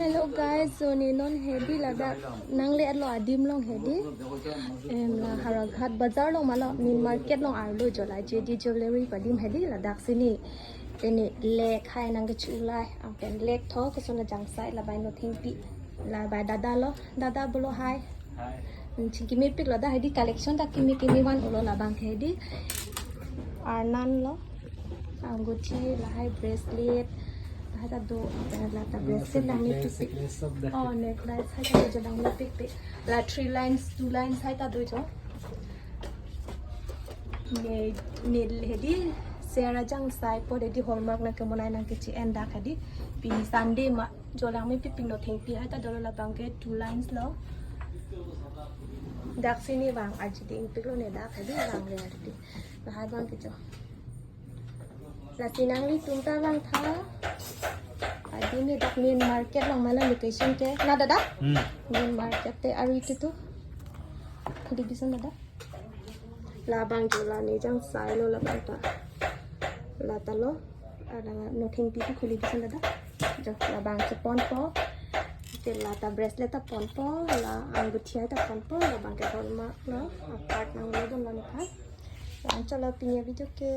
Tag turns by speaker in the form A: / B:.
A: Hello guys, so ni non heavy la da nang le lo adim long heavy la Haraghat bazar long malo min market long arlo jola JD jewelry padim heavy la dak sini teni le khai nang ke chulai ang pen lek tho ke sona jang sai la bai no thing pi la bai dada bolo hai kimi pik la da heavy collection da kimi wan ulo la bang heavy arnan lo anguchi la hai bracelet ada do la ta bracelet lang ni pick oh necklace hai ta jo lang ni pick la 3 lines 2 lines hai ta do jo ne hedi sera jang sai po de hallmark na kemonai nang kichi enda khadi pi sunday ma jo lang mi pick no thing pi hai ta do la bang ke 2 lines lo dak sini bang aji ding pick lo ne da khadi bang le adi la hai bang ki jo la sinang li tumta bang tha adi ni dak main market lang mala location ke na dada main market te ari tu khudi bisan dada la bang jola ni jang sai lo la bang ta la ta lo ada no thing pi khuli bisan dada jo la bang ke pon po te la ta bracelet ta pon po la anguthia ta pon po la bang ke hallmark lo part nang lo don la ni kha la chola pinya video ke